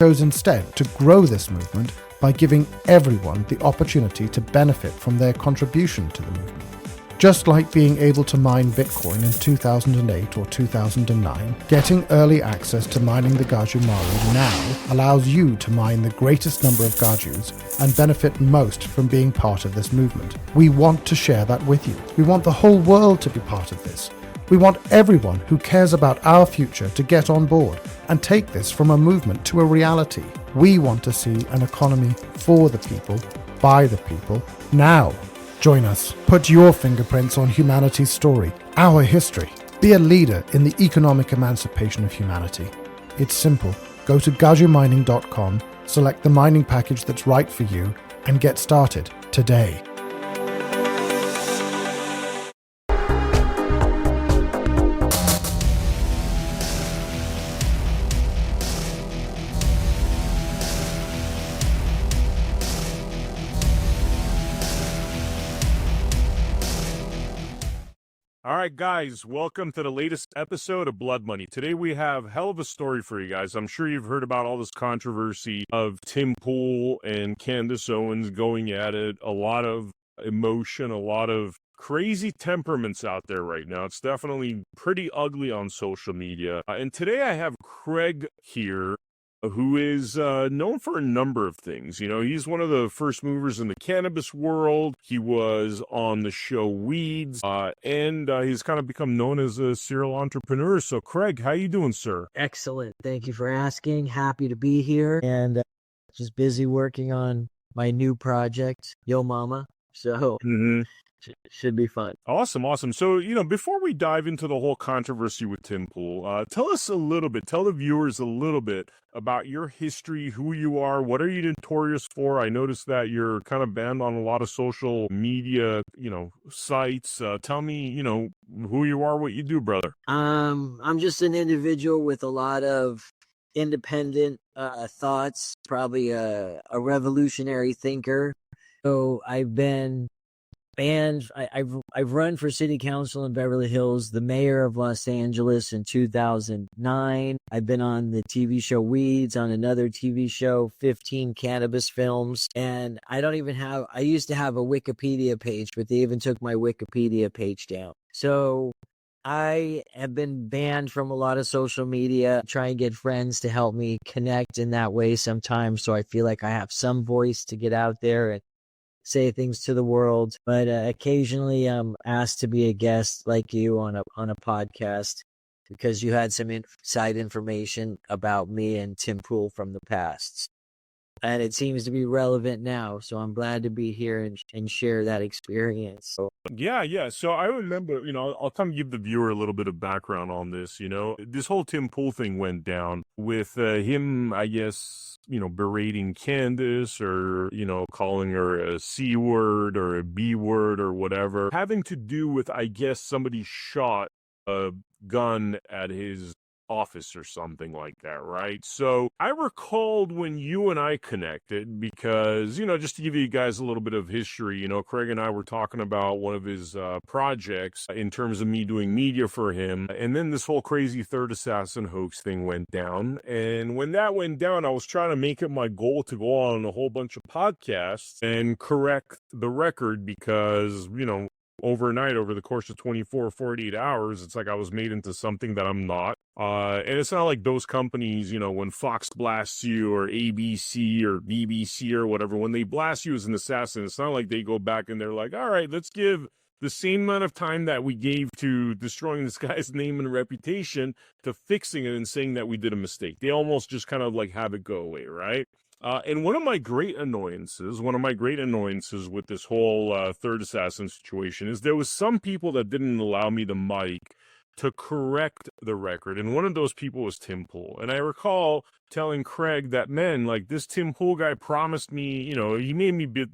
chose instead to grow this movement by giving everyone the opportunity to benefit from their contribution to the movement. Just like being able to mine Bitcoin in 2008 or 2009, getting early access to mining the Gaju Mari now allows you to mine the greatest number of Gajus and benefit most from being part of this movement. We want to share that with you. We want the whole world to be part of this. We want everyone who cares about our future to get on board and take this from a movement to a reality. We want to see an economy for the people, by the people, now. Join us. Put your fingerprints on humanity's story, our history. Be a leader in the economic emancipation of humanity. It's simple. Go to gajumining.com, select the mining package that's right for you, and get started today. All right, guys, welcome to the latest episode of Blood Money. Today we have hell of a story for you guys. I'm sure you've heard about all this controversy of Tim Pool and Candace Owens going at it. A lot of emotion, a lot of crazy temperaments out there right now. It's definitely pretty ugly on social media. And today I have Craig here, who is known for a number of things. You know, he's one of the first movers in the cannabis world. He was on the show Weeds, and he's kind of become known as a serial entrepreneur. So, Craig, how you doing, sir? Excellent. Thank you for asking. Happy to be here, and just busy working on my new project, Yo Mama. So, should be fun. Awesome. So, you know, before we dive into the whole controversy with Tim Pool, tell us a little bit, tell the viewers a little bit about your history, who you are, what are you notorious for? I noticed that you're kind of banned on a lot of social media, you know, sites. Tell me, you know, who you are, what you do, brother. I'm just an individual with a lot of independent thoughts, probably a revolutionary thinker. So I've been banned. I've run for city council in Beverly Hills, the mayor of Los Angeles in 2009. I've been on the TV show Weeds, on another TV show, 15 cannabis films. And I used to have a Wikipedia page, but they even took my Wikipedia page down. So I have been banned from a lot of social media. Try and get friends to help me connect in that way sometimes, so I feel like I have some voice to get out there and say things to the world. But occasionally I'm asked to be a guest like you on a podcast because you had some inside information about me and Tim Pool from the past. And it seems to be relevant now, so I'm glad to be here and share that experience. So. Yeah. So I remember, you know, I'll kind of give the viewer a little bit of background on this. You know, this whole Tim Pool thing went down with him, I guess, you know, berating Candace or, you know, calling her a C word or a B word or whatever, having to do with, I guess, somebody shot a gun at his office or something like that, right? So I recalled when you and I connected because, you know, just to give you guys a little bit of history, you know, Craig and I were talking about one of his projects in terms of me doing media for him. And then this whole crazy Third Assassin hoax thing went down. And when that went down, I was trying to make it my goal to go on a whole bunch of podcasts and correct the record because, you know, overnight, over the course of 24 or 48 hours, it's like I was made into something that I'm not. And it's not like those companies, you know, when Fox blasts you or ABC or BBC or whatever, when they blast you as an assassin, it's not like they go back and they're like, all right, let's give the same amount of time that we gave to destroying this guy's name and reputation to fixing it and saying that we did a mistake. They almost just kind of like have it go away, right? And one of my great annoyances with this whole Third Assassin situation is there was some people that didn't allow me the mic to correct the record. And one of those people was Tim Pool. And I recall telling Craig that, man, like this Tim Pool guy promised me, you know, he made me to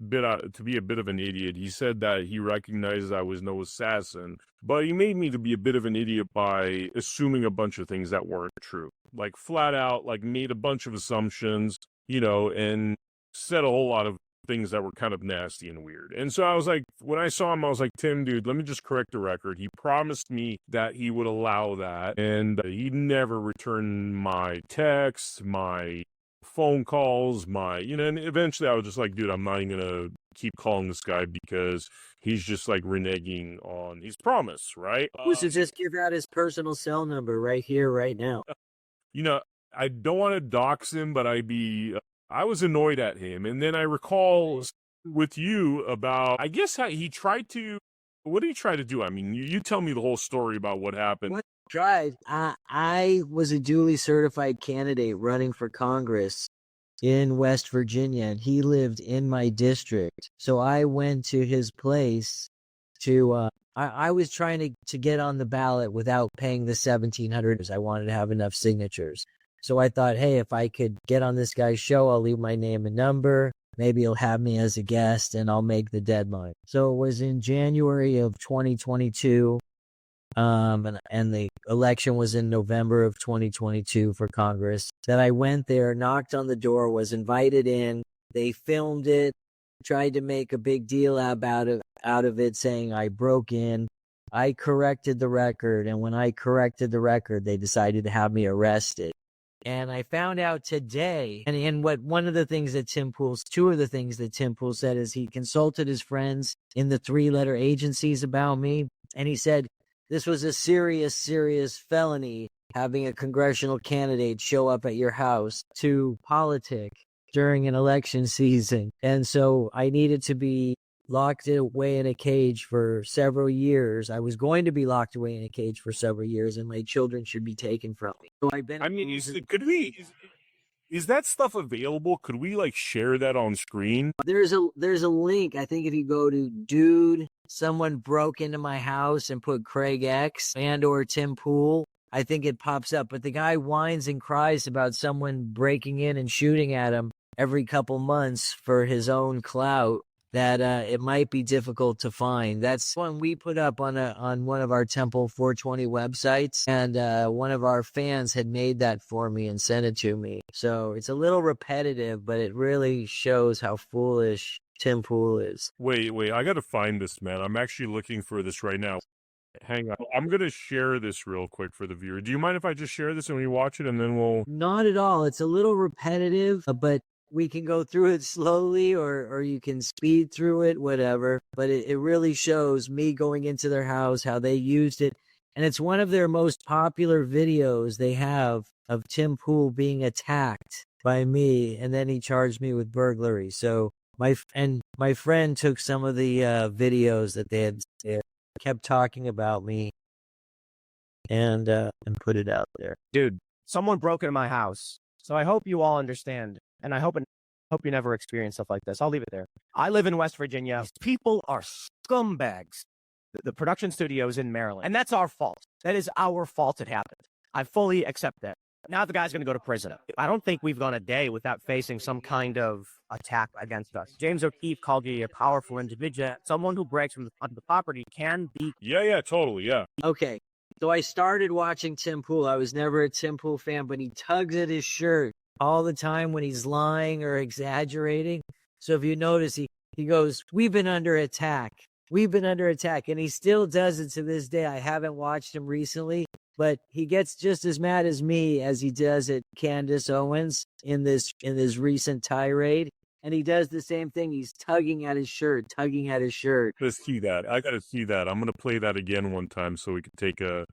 be a bit of an idiot. He said that he recognized I was no assassin, but he made me to be a bit of an idiot by assuming a bunch of things that weren't true. Like flat out, like made a bunch of assumptions, you know, and said a whole lot of things that were kind of nasty and weird. And so I was like, when I saw him, I was like, Tim, dude, let me just correct the record. He promised me that he would allow that, and he never returned my texts, my phone calls, and eventually I was just like, dude, I'm not even gonna keep calling this guy because he's just like reneging on his promise, right? We should just give out his personal cell number right here, right now. I don't want to dox him, but I was annoyed at him. And then I recall with you about, I guess what did he try to do? I mean, you tell me the whole story about what happened. What tried? I was a duly certified candidate running for Congress in West Virginia, and he lived in my district. So I went to his place to, I was trying to get on the ballot without paying the $1,700. I wanted to have enough signatures. So I thought, hey, if I could get on this guy's show, I'll leave my name and number. Maybe he'll have me as a guest and I'll make the deadline. So it was in January of 2022. And the election was in November of 2022 for Congress. That I went there, knocked on the door, was invited in. They filmed it, tried to make a big deal out of it, saying I broke in. I corrected the record, and when I corrected the record, they decided to have me arrested. And I found out today, and two of the things that Tim Pool said is he consulted his friends in the 3-letter agencies about me, and he said this was a serious felony, having a congressional candidate show up at your house to politic during an election season. And so I needed to be locked away in a cage for several years. I was going to be locked away in a cage for several years, and my children should be taken from me. So is that stuff available? Could we like share that on screen? There's a link. I think if you go to dude, someone broke into my house and put Craig X or Tim Pool, I think it pops up. But the guy whines and cries about someone breaking in and shooting at him every couple months for his own clout, that it might be difficult to find. That's one we put up on one of our Temple 420 websites, and one of our fans had made that for me and sent it to me. So it's a little repetitive, but it really shows how foolish Tim Pool is. Wait, I gotta find this, man. I'm actually looking for this right now. Hang on. I'm gonna share this real quick for the viewer. Do you mind if I just share this and we watch it and then we'll... Not at all. It's a little repetitive, but we can go through it slowly or you can speed through it, whatever. But it really shows me going into their house, how they used it. And it's one of their most popular videos they have of Tim Pool being attacked by me. And then he charged me with burglary. So my friend took some of the videos that they had kept talking about me and put it out there. Dude, someone broke into my house. So I hope you all understand. And I hope you never experience stuff like this. I'll leave it there. I live in West Virginia. These people are scumbags. The production studio is in Maryland. And that's our fault. That is our fault it happened. I fully accept that. Now the guy's going to go to prison. I don't think we've gone a day without facing some kind of attack against us. James O'Keefe called you a powerful individual. Someone who breaks onto the property can be... Yeah, totally, yeah. Okay. So I started watching Tim Pool. I was never a Tim Pool fan, but he tugs at his shirt all the time when he's lying or exaggerating. So if you notice, he goes, we've been under attack. We've been under attack. And he still does it to this day. I haven't watched him recently, but he gets just as mad as me as he does at Candace Owens in this recent tirade. And he does the same thing. He's tugging at his shirt. Let's see that. I got to see that. I'm going to play that again one time so we can take a...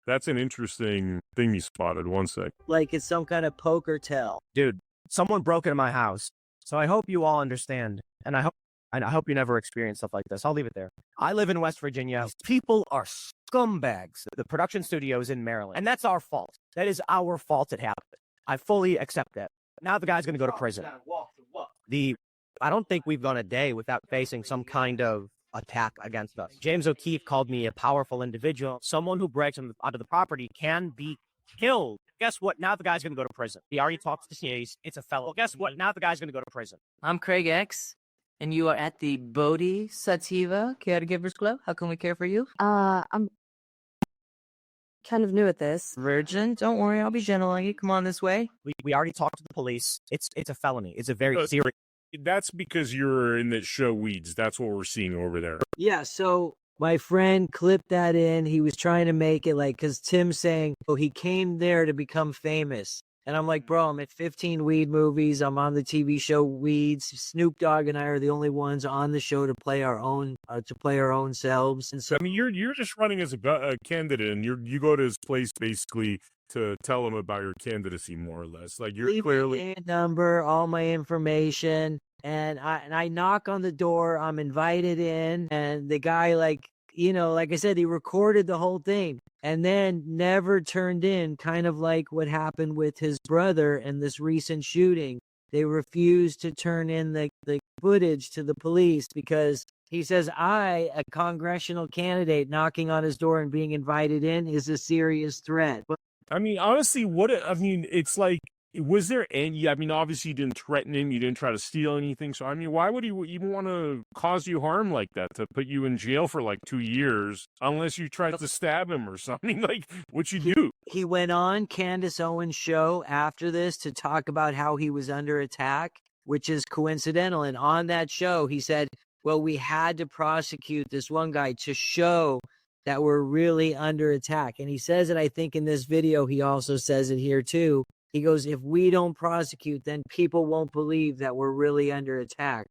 That's an interesting thing you spotted. One sec. Like it's some kind of poker tell. Dude, someone broke into my house. So I hope you all understand. And I hope you never experience stuff like this. I'll leave it there. I live in West Virginia. These people are scumbags. The production studio is in Maryland. And that's our fault. That is our fault it happened. I fully accept that. Now the guy's going to go to prison. I don't think we've gone a day without facing some kind of attack against us. James O'Keefe called me a powerful individual. Someone who breaks onto the property can be killed. Guess what? Now the guy's going to go to prison. He already talked to CAs. It's a fellow. Well, guess what? Now the guy's going to go to prison. I'm Craig X, and you are at the Bodhi Sativa Caregivers Club. How can we care for you? I'm kind of new at this. Virgin, don't worry. I'll be gentle on you. Come on this way. We already talked to the police. It's a felony. It's a very serious... That's because you're in that show Weeds. That's what we're seeing over there. Yeah, so my friend clipped that in. He was trying to make it like, because Tim's saying, oh, he came there to become famous. And I'm like, bro, I'm at 15 weed movies. I'm on the TV show Weeds. Snoop Dogg and I are the only ones on the show to play our own selves. And so, I mean, you're just running as a candidate, and you go to his place basically to tell him about your candidacy, more or less. Like, you're leave clearly my name, number, all my information, and I knock on the door. I'm invited in, and the guy, like I said, he recorded the whole thing and then never turned in. Kind of like what happened with his brother in this recent shooting. They refused to turn in the footage to the police because he says, a congressional candidate knocking on his door and being invited in is a serious threat. But I mean, honestly, it's like, was there any, I mean, obviously you didn't threaten him, you didn't try to steal anything. So, I mean, why would he even want to cause you harm like that, to put you in jail for like 2 years, unless you tried to stab him or something? Like, what'd you do? he went on Candace Owens' show after this to talk about how he was under attack, which is coincidental. And on that show, he said, well, we had to prosecute this one guy to show that we're really under attack. And he says it, I think, in this video. He also says it here too. He goes, if we don't prosecute, then people won't believe that we're really under attack.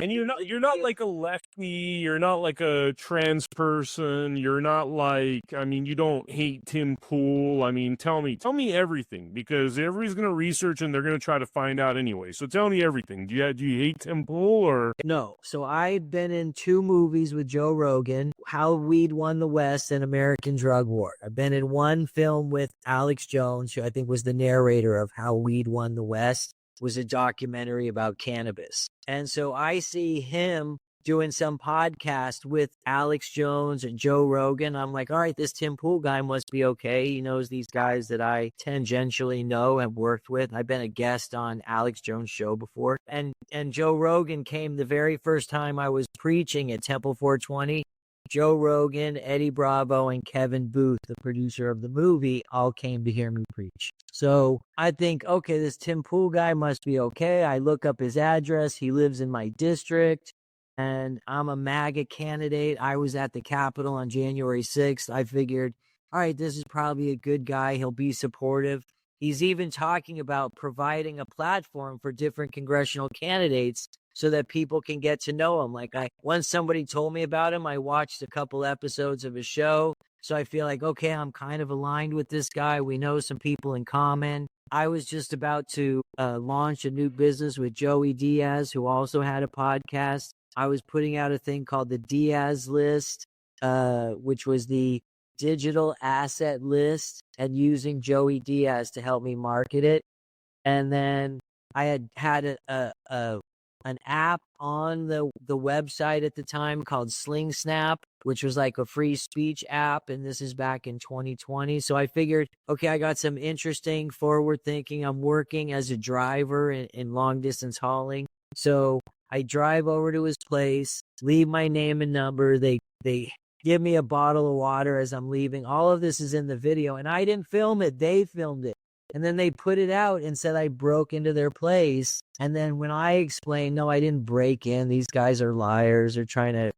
And you're not like a lefty, you're not like a trans person, you're not like, I mean, you don't hate Tim Pool. I mean, tell me everything, because everybody's going to research and they're going to try to find out anyway. So tell me everything. Do you hate Tim Pool or? No. So I've been in 2 movies with Joe Rogan, How Weed Won the West and American Drug War. I've been in 1 film with Alex Jones, who I think was the narrator of How Weed Won the West. Was a documentary about cannabis. And so I see him doing some podcast with Alex Jones and Joe Rogan. I'm like, all right, this Tim Pool guy must be okay. He knows these guys that I tangentially know and worked with. I've been a guest on Alex Jones' show before. And Joe Rogan came the very first time I was preaching at Temple 420. Joe Rogan, Eddie Bravo, and Kevin Booth, the producer of the movie, all came to hear me preach. So I think, okay, this Tim Pool guy must be okay. I look up his address. He lives in my district, and I'm a MAGA candidate. I was at the Capitol on January 6th. I figured, all right, this is probably a good guy. He'll be supportive. He's even talking about providing a platform for different congressional candidates so that people can get to know him. Like, once somebody told me about him, I watched a couple episodes of his show. So I feel like, okay, I'm kind of aligned with this guy. We know some people in common. I was just about to launch a new business with Joey Diaz, who also had a podcast. I was putting out a thing called the Diaz List, which was the digital asset list, and using Joey Diaz to help me market it. And then I had an app on the website at the time called Sling Snap, which was like a free speech app. And this is back in 2020. So I figured, okay, I got some interesting forward thinking. I'm working as a driver in long distance hauling. So I drive over to his place, leave my name and number. They give me a bottle of water as I'm leaving. All of this is in the video, and I didn't film it. They filmed it. And then they put it out and said I broke into their place. And then when I explained, no, I didn't break in. These guys are liars. They're trying to,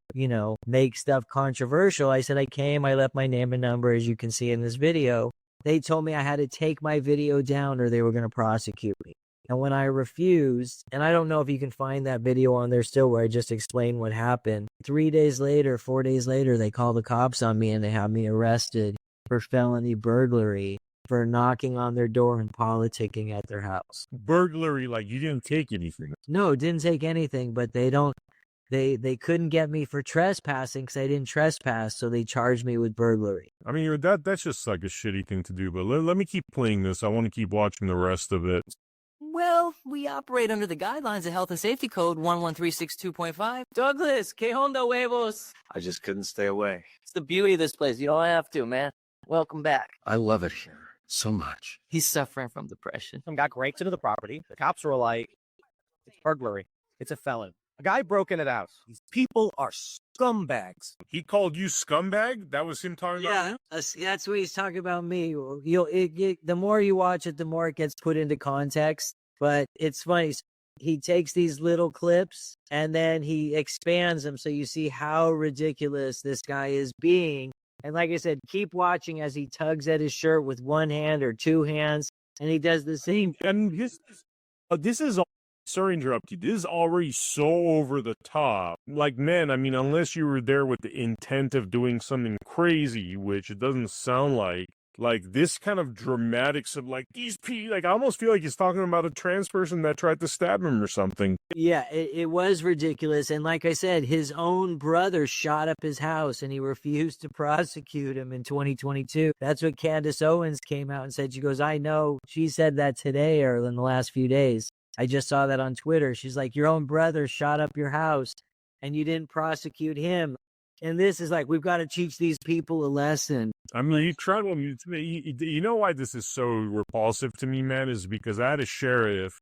make stuff controversial. I said I came, I left my name and number, as you can see in this video. They told me I had to take my video down or they were going to prosecute me. And when I refused, and I don't know if you can find that video on there still where I just explained what happened. 4 days later, they call the cops on me and they have me arrested for felony burglary, for knocking on their door and politicking at their house. Burglary, like you didn't take anything. No, didn't take anything, but they couldn't get me for trespassing because I didn't trespass, so they charged me with burglary. I mean, that's just like a shitty thing to do, but let me keep playing this. I want to keep watching the rest of it. Well, we operate under the guidelines of Health and Safety Code 11362.5. Douglas, que onda huevos? I just couldn't stay away. It's the beauty of this place. You don't have to, man. Welcome back. I love it here so much. He's suffering from depression. Some guy breaks into the property. The cops were like, it's burglary. It's a felon. A guy broke into the house. These people are scumbags. He called you scumbag? That was him talking about you? That's what he's talking about me. The more you watch it, the more it gets put into context. But it's funny. He takes these little clips and then he expands them so you see how ridiculous this guy is being. And like I said, keep watching as he tugs at his shirt with one hand or two hands. And he does the same. And this is, sorry to interrupt you, this is already so over the top. Like, man, I mean, unless you were there with the intent of doing something crazy, which it doesn't sound like this kind of dramatics of like these people, like I almost feel like he's talking about a trans person that tried to stab him or something. Yeah, it was ridiculous. And like I said, his own brother shot up his house and he refused to prosecute him in 2022. That's what Candace Owens came out and said. She goes, I know. She said that today or in the last few days. I just saw that on Twitter. She's like, your own brother shot up your house and you didn't prosecute him. And this is like, we've got to teach these people a lesson. I mean, you know why this is so repulsive to me, man, is because I had a sheriff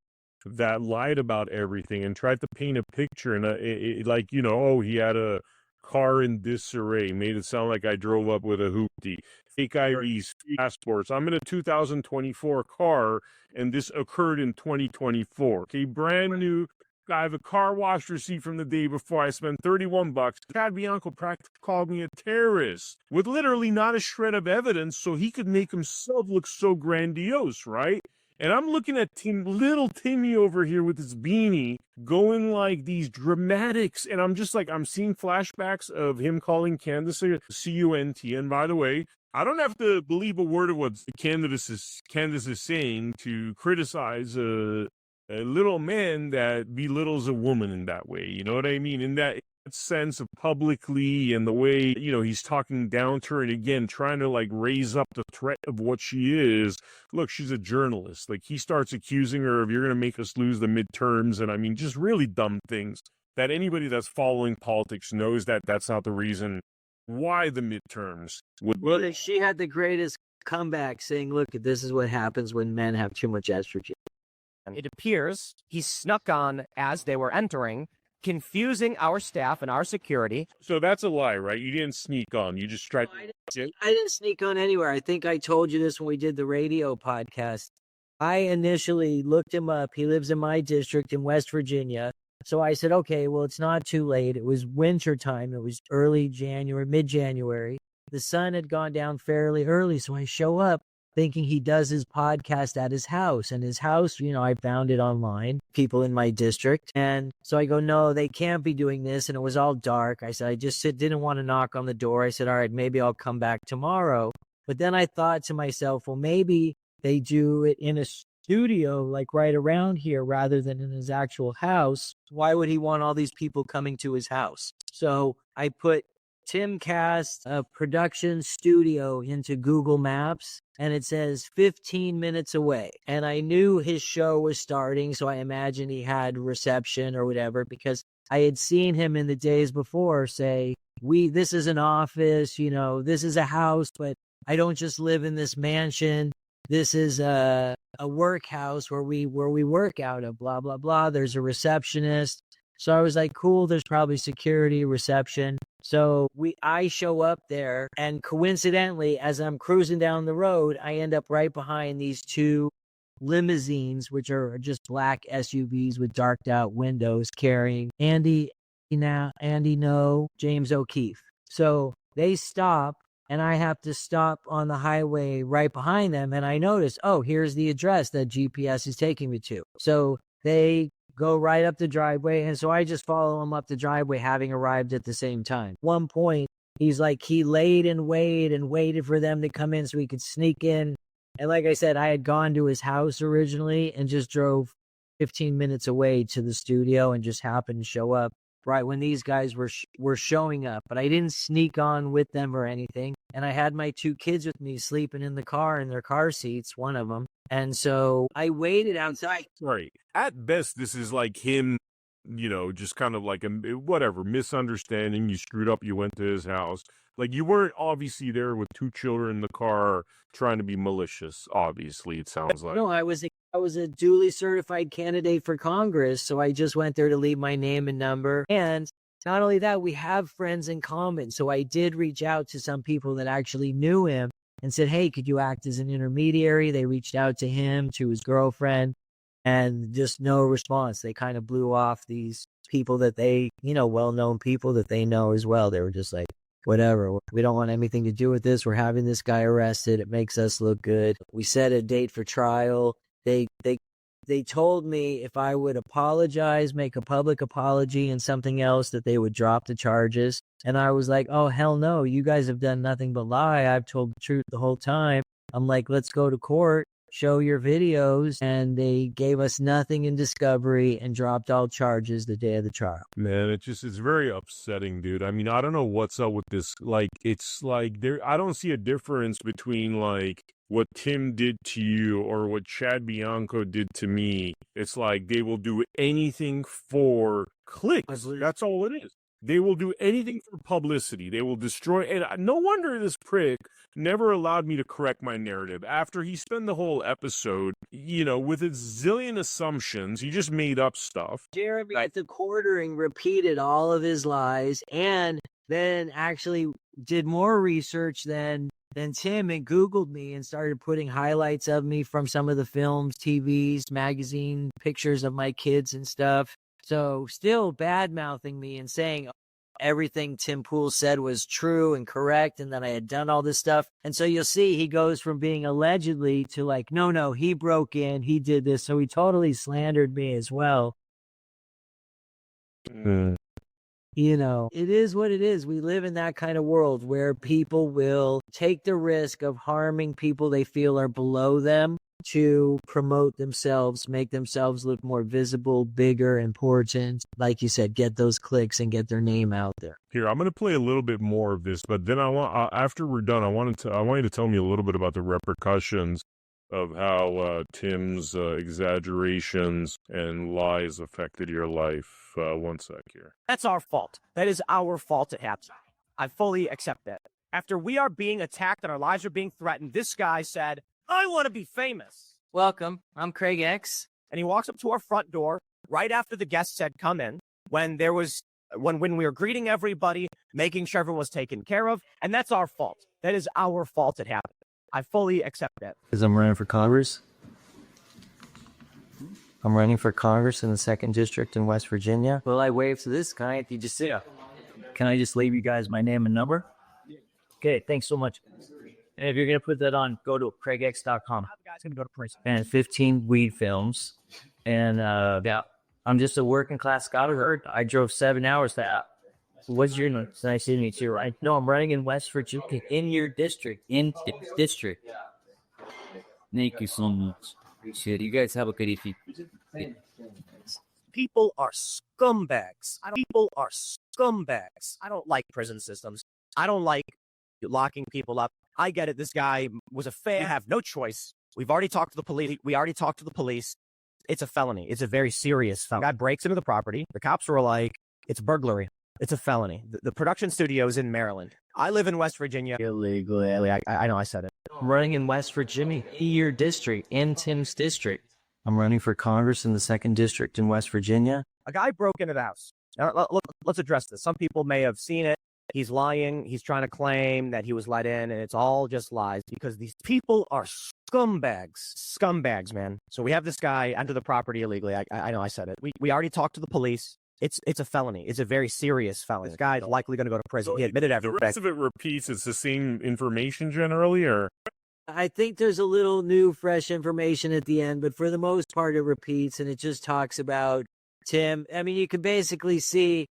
that lied about everything and tried to paint a picture and like, you know, oh, he had a car in disarray, made it sound like I drove up with a hoopty, fake IDs, passports. I'm in a 2024 car and this occurred in 2024. Okay, brand new. I have a car wash receipt from the day before. I spent $31. Chad Bianco practically called me a terrorist with literally not a shred of evidence so he could make himself look so grandiose, right? And I'm looking at little Timmy over here with his beanie going like these dramatics. And I'm just like, I'm seeing flashbacks of him calling Candace a C-U-N-T. And by the way, I don't have to believe a word of what Candace is saying to criticize a little man that belittles a woman in that way. You know what I mean? In that sense of publicly and the way, you know, he's talking down to her and again, trying to like raise up the threat of what she is. Look, she's a journalist. Like he starts accusing her of, you're going to make us lose the midterms. And I mean, just really dumb things that anybody that's following politics knows that that's not the reason why the midterms would. Well, she had the greatest comeback saying, look, this is what happens when men have too much estrogen. It appears he snuck on as they were entering, confusing our staff and our security. So that's a lie, right? You didn't sneak on. You just tried I didn't sneak on anywhere. I think I told you this when we did the radio podcast. I initially looked him up. He lives in my district in West Virginia. So I said, okay, well, it's not too late. It was winter time. It was early January, mid-January. The sun had gone down fairly early. So I show up thinking he does his podcast at his house. And his house, you know, I found it online, people in my district. And so I go, no, they can't be doing this. And it was all dark. I said, I just didn't want to knock on the door. I said, all right, maybe I'll come back tomorrow. But then I thought to myself, well, maybe they do it in a studio, like right around here, rather than in his actual house. Why would he want all these people coming to his house? So I put Timcast production studio into Google Maps and it says 15 minutes away. And I knew his show was starting, so I imagined he had reception or whatever, because I had seen him in the days before say, this is an office, you know, this is a house, but I don't just live in this mansion. This is a workhouse where we work out of, blah, blah, blah. There's a receptionist. So I was like, cool, there's probably security, reception. So I show up there, and coincidentally, as I'm cruising down the road, I end up right behind these two limousines, which are just black SUVs with darked out windows, carrying Andy No, James O'Keefe. So they stop, and I have to stop on the highway right behind them, and I notice, oh, here's the address that GPS is taking me to. So they go right up the driveway, and so I just follow him up the driveway, having arrived at the same time. One point, he's like, he laid and waited for them to come in so he could sneak in. And like I said, I had gone to his house originally and just drove 15 minutes away to the studio and just happened to show up right when these guys were showing up. But I didn't sneak on with them or anything. And I had my two kids with me sleeping in the car in their car seats, one of them. And so I waited outside. Right. At best, this is like him, you know, just kind of like a whatever misunderstanding. You screwed up. You went to his house. Like, you weren't obviously there with two children in the car trying to be malicious. Obviously, it sounds like. No, I was a duly certified candidate for Congress. So I just went there to leave my name and number. And not only that, we have friends in common. So I did reach out to some people that actually knew him and said, hey, could you act as an intermediary? They reached out to him, to his girlfriend, and just no response. They kind of blew off these people that they, you know, well-known people that they know as well. They were just like, whatever. We don't want anything to do with this. We're having this guy arrested. It makes us look good. We set a date for trial. They told me if I would apologize, make a public apology and something else, that they would drop the charges. And I was like, oh, hell no. You guys have done nothing but lie. I've told the truth the whole time. I'm like, let's go to court, show your videos. And they gave us nothing in discovery and dropped all charges the day of the trial. Man, it's very upsetting, dude. I mean, I don't know what's up with this. Like, it's like I don't see a difference between like what Tim did to you or what Chad Bianco did to me. It's like they will do anything for clicks. That's all it is. They will do anything for publicity. They will destroy. And no wonder this prick never allowed me to correct my narrative. After he spent the whole episode, with his zillion assumptions, he just made up stuff. Jeremy at the quartering repeated all of his lies and then actually did more research than Tim, and Googled me and started putting highlights of me from some of the films, TVs, magazine, pictures of my kids and stuff. So still bad-mouthing me and saying everything Tim Pool said was true and correct and that I had done all this stuff. And so you'll see he goes from being allegedly to like, no, he broke in, he did this. So he totally slandered me as well. It is what it is. We live in that kind of world where people will take the risk of harming people they feel are below them to promote themselves, make themselves look more visible, bigger, important. Like you said, get those clicks and get their name out there. Here, I'm going to play a little bit more of this, but then after we're done, I want you to tell me a little bit about the repercussions of how Tim's exaggerations and lies affected your life. One sec here. That's our fault. That is our fault it happened. I fully accept that. After we are being attacked and our lives are being threatened, this guy said, I want to be famous. Welcome. I'm Craig X. And he walks up to our front door right after the guests had come in, when we were greeting everybody, making sure everyone was taken care of. And that's our fault. That is our fault it happened. I fully accept that. Because I'm running for Congress. I'm running for Congress in the 2nd District in West Virginia. Well, I waved to this guy. If you just sit. Can I just leave you guys my name and number? Okay, thanks so much. And if you're going to put that on, go to craigx.com. Guy's going to go to prison. And 15 weed films. And I'm just a working class scholar. I drove 7 hours to. What's your name? It's nice to meet you, right? No, I'm running in West Virginia. In your district. In this district. Thank you so much. Appreciate it. You guys have a good evening. People are scumbags. People are scumbags. I don't like prison systems. I don't like locking people up. I get it. This guy was a fan. You have no choice. We've already talked to the police. It's a felony. It's a very serious felony. The guy breaks into the property. The cops were like, it's burglary. It's a felony. The production studio is in Maryland. I live in West Virginia. Illegally. I know I said it. I'm running in West Virginia, in your district, in Tim's district. I'm running for Congress in the 2nd District in West Virginia. A guy broke into the house. Now, let's address this. Some people may have seen it. He's lying. He's trying to claim that he was let in, and it's all just lies because these people are scumbags. Scumbags, man. So we have this guy enter the property illegally. I know I said it. We already talked to the police. It's a felony. It's a very serious felony. This guy's likely going to go to prison. He admitted everything. The rest of it repeats. It's the same information generally, or? I think there's a little new, fresh information at the end, but for the most part, it repeats, and it just talks about Tim. I mean, you can basically see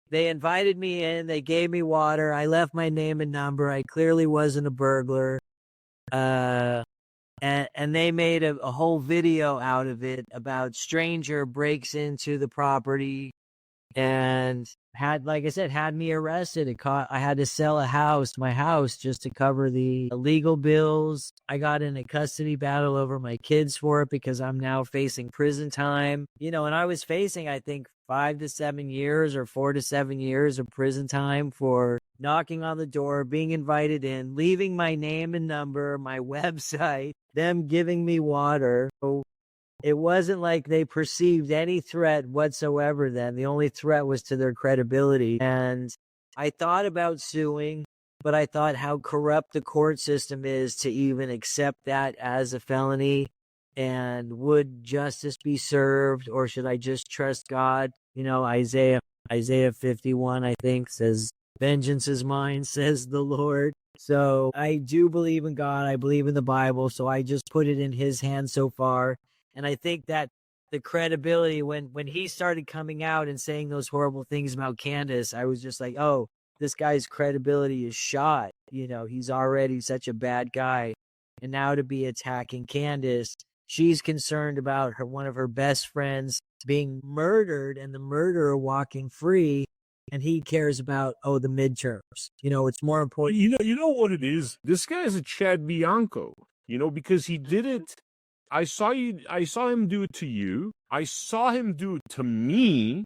they invited me in. They gave me water. I left my name and number. I clearly wasn't a burglar. And they made a whole video out of it about stranger breaks into the property and had, like I said, had me arrested. I had to sell my house just to cover the legal bills. I got in a custody battle over my kids for it because I'm now facing prison time. And I was facing, I think, 5 to 7 years or 4 to 7 years of prison time for knocking on the door, being invited in, leaving my name and number, my website, them giving me water. So it wasn't like they perceived any threat whatsoever then. The only threat was to their credibility. And I thought about suing, but I thought how corrupt the court system is to even accept that as a felony. And would justice be served, or should I just trust God? Isaiah 51, I think, says, Vengeance is mine, says the Lord. So I do believe in God. I believe in the Bible. So I just put it in his hands so far. And I think that the credibility, when he started coming out and saying those horrible things about Candace, I was just like, oh, this guy's credibility is shot. You know, he's already such a bad guy. And now to be attacking Candace, she's concerned about one of her best friends being murdered and the murderer walking free. And he cares about, the midterms. You know, it's more important. You know what it is? This guy is a Chad Bianco, because he did it. I saw him do it to you. I saw him do it to me.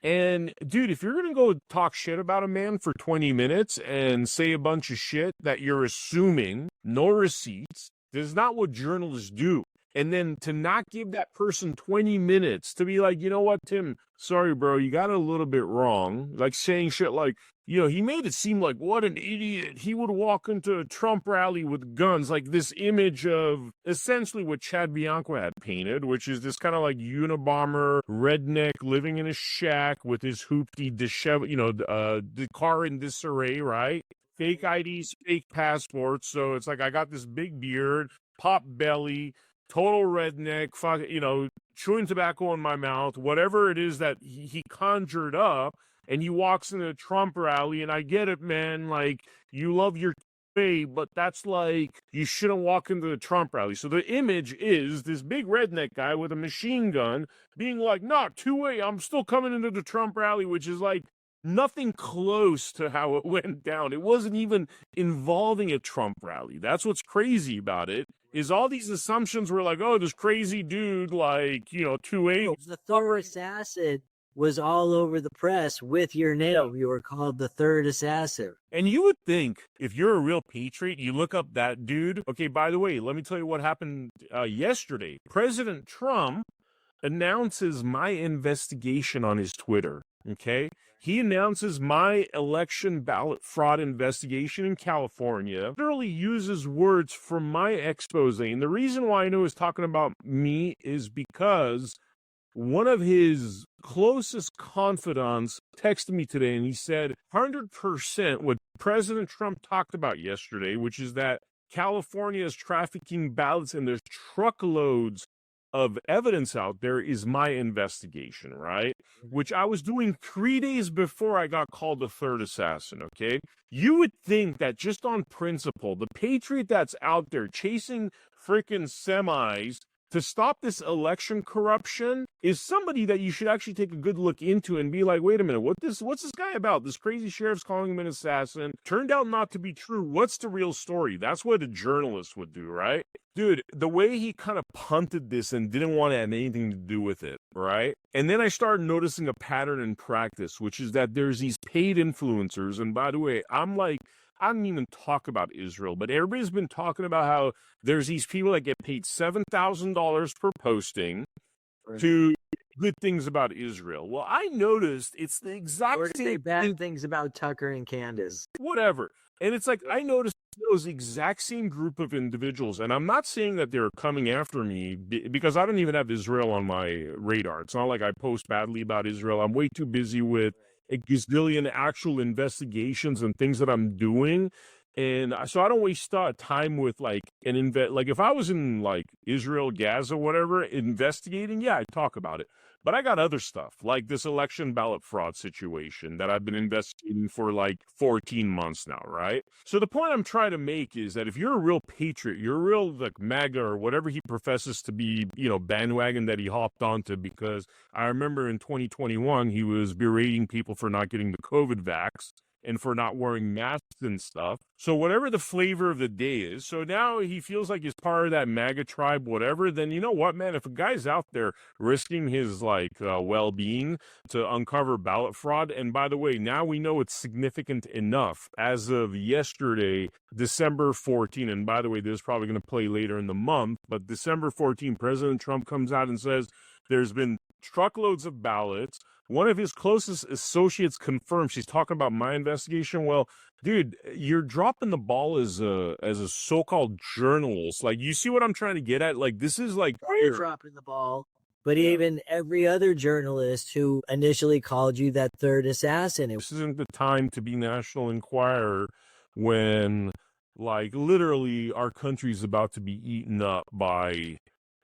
And dude, if you're going to go talk shit about a man for 20 minutes and say a bunch of shit that you're assuming, no receipts, this is not what journalists do. And then to not give that person 20 minutes to be like, you know what, Tim, sorry, bro, you got it a little bit wrong. Like saying shit like, he made it seem like what an idiot. He would walk into a Trump rally with guns, like this image of essentially what Chad Bianco had painted, which is this kind of like Unabomber redneck living in a shack with his hoopty disheveled, the car in disarray, right? Fake IDs, fake passports. So it's like I got this big beard, pop belly, total redneck, chewing tobacco in my mouth, whatever it is that he conjured up, and he walks into a Trump rally, and I get it, man, like, you love your way, but that's like, you shouldn't walk into the Trump rally. So the image is this big redneck guy with a machine gun being like, nah, 2-way, I'm still coming into the Trump rally, which is like, nothing close to how it went down. It wasn't even involving a Trump rally. That's what's crazy about it, is all these assumptions were like, oh, this crazy dude, like, 2-8. The Thor assassin was all over the press with your name. You were called the third assassin. And you would think, if you're a real patriot, you look up that dude. Okay, by the way, let me tell you what happened yesterday. President Trump announces my investigation on his Twitter, okay? He announces my election ballot fraud investigation in California, literally uses words from my expose. And the reason why I know he's talking about me is because one of his closest confidants texted me today, and he said 100% what President Trump talked about yesterday, which is that California is trafficking ballots and there's truckloads of evidence out there, is my investigation, right? Which I was doing 3 days before I got called the third assassin, okay? You would think that just on principle, the patriot that's out there chasing freaking semis to stop this election corruption is somebody that you should actually take a good look into and be like, wait a minute, what's this guy about? This crazy sheriff's calling him an assassin. Turned out not to be true. What's the real story? That's what a journalist would do, right? Dude, the way he kind of punted this and didn't want to have anything to do with it, right? And then I started noticing a pattern in practice, which is that there's these paid influencers. And by the way, I'm like, I don't even talk about Israel, but everybody's been talking about how there's these people that get paid $7,000 per posting to good things about Israel. Well, I noticed it's the exact same bad things about Tucker and Candace. Whatever. And it's like, I noticed those exact same group of individuals, and I'm not saying that they're coming after me because I don't even have Israel on my radar. It's not like I post badly about Israel. I'm way too busy with a gazillion actual investigations and things that I'm doing. And so I don't waste time with like like if I was in like Israel, Gaza, whatever, investigating, yeah, I'd talk about it. But I got other stuff like this election ballot fraud situation that I've been investigating for like 14 months now, right? So the point I'm trying to make is that if you're a real patriot, you're a real like MAGA or whatever he professes to be, bandwagon that he hopped onto, because I remember in 2021, he was berating people for not getting the COVID vax and for not wearing masks and stuff. So whatever the flavor of the day is, so now he feels like he's part of that MAGA tribe, whatever, then you know what, man, if a guy's out there risking his well-being to uncover ballot fraud, and by the way, now we know it's significant enough as of yesterday, December 14, and by the way, this is probably going to play later in the month, but December 14, President Trump comes out and says there's been truckloads of ballots. One of his closest associates confirmed, she's talking about my investigation. Well, dude, you're dropping the ball as a so-called journalist. Like, you see what I'm trying to get at? Like, this is like... You're dropping the ball. But even every other journalist who initially called you that third assassin. This isn't the time to be National Enquirer when, like, literally our country's about to be eaten up by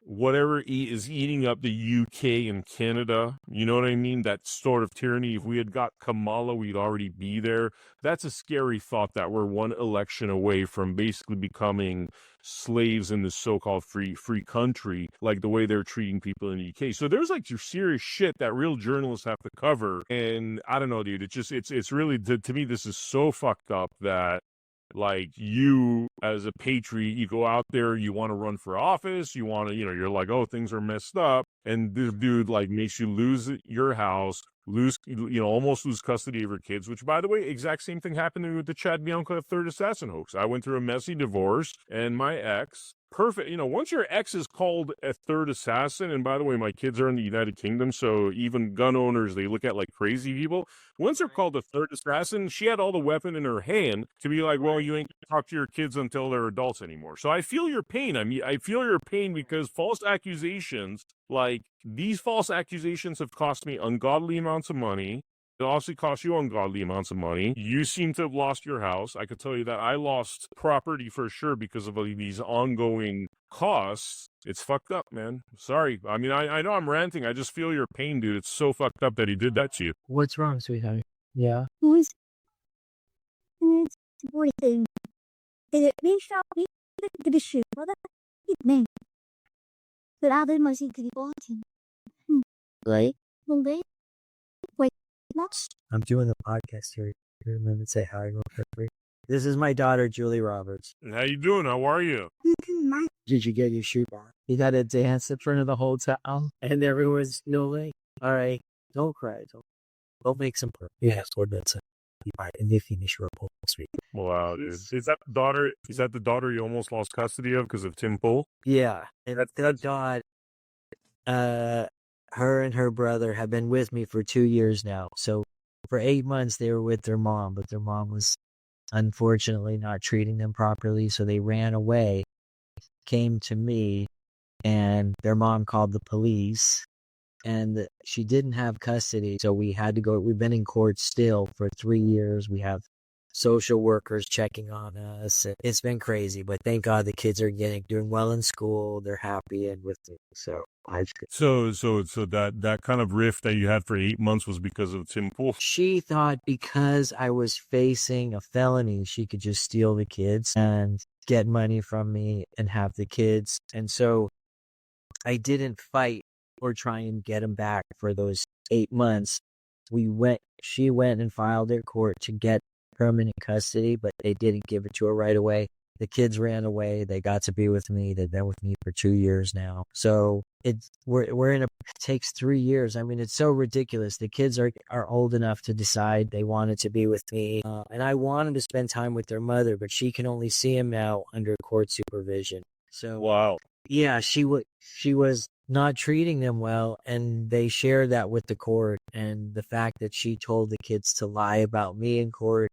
whatever is eating up the UK and Canada. You know what I mean? That sort of tyranny. If we had got Kamala, we'd already be there. That's a scary thought that we're one election away from basically becoming slaves in this so-called free country, like the way they're treating people in the UK. So there's like your serious shit that real journalists have to cover. And I don't know, dude. It's really, to me, this is so fucked up that, like, you as a patriot, you go out there, you want to run for office, you want to, you're like, oh, things are messed up, and this dude like makes you lose your house, almost lose custody of your kids, which, by the way, exact same thing happened to me with the Chad Bianca third assassin hoax. I went through a messy divorce, and my ex, perfect, once your ex is called a third assassin, and by the way, my kids are in the United Kingdom, so even gun owners, they look at like crazy people. Once they're called a third assassin, she had all the weapon in her hand to be like, well, you ain't gonna talk to your kids until they're adults anymore. So I feel your pain. I mean, I feel your pain because false accusations, like these false accusations, have cost me ungodly amounts of money. It also costs you ungodly amounts of money. You seem to have lost your house. I could tell you that I lost property for sure because of these ongoing costs. It's fucked up, man. Sorry. I mean, I know I'm ranting. I just feel your pain, dude. It's so fucked up that he did that to you. What's wrong, sweetheart? Yeah. I'm doing the podcast here. Here, let me say hi real quick. This is my daughter, Julie Roberts. How you doing? How are you? Did you get your shoe on? You got to dance in front of the hotel, and everyone's no way. All right, don't cry. Don't make some purpose. Yes, or that's it. And they finish your poll week. Wow, dude. Is that the daughter you almost lost custody of because of Tim Pool? Yeah, and that daughter, her and her brother have been with me for 2 years now. So for 8 months, they were with their mom, but their mom was unfortunately not treating them properly. So they ran away, came to me, and their mom called the police, and she didn't have custody. So we had to go. We've been in court still for 3 years. We have social workers checking on us. It's been crazy, but thank God the kids are doing well in school. They're happy and with me. So that kind of rift that you had for 8 months was because of Tim Pool. She thought because I was facing a felony, she could just steal the kids and get money from me and have the kids. And so I didn't fight or try and get them back for those 8 months. She went and filed in court to get permanent custody, but they didn't give it to her right away. The kids ran away. They got to be with me. They've been with me for 2 years now. So it takes 3 years. I mean, it's so ridiculous. The kids are old enough to decide they wanted to be with me. And I wanted to spend time with their mother, but she can only see him now under court supervision. So wow. Yeah, she was not treating them well, and they shared that with the court. And the fact that she told the kids to lie about me in court,